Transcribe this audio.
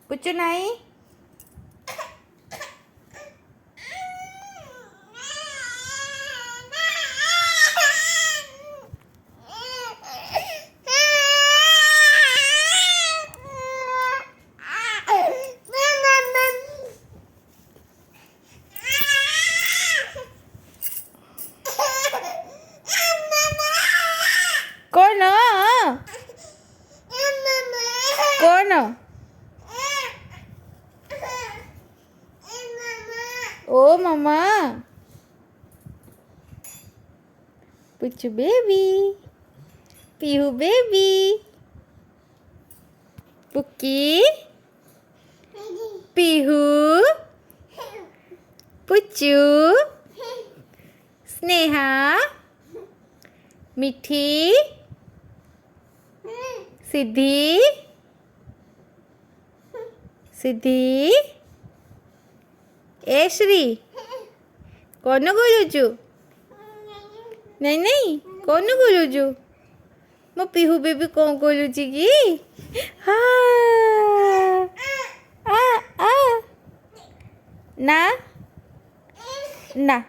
पुच्चू नहीं कौन कौन ओ मम्मा पुच्चू बेबी पीहू बेबी पुक्की पीहू पुच्चू स्नेहा मिठी सिद्धि सिद्धि ए श्री कौन बोलुचु नहीं नहीं कौन बोलुचु मो पीहू बेबी कौन बोलुची कि हाँ आ आ ना ना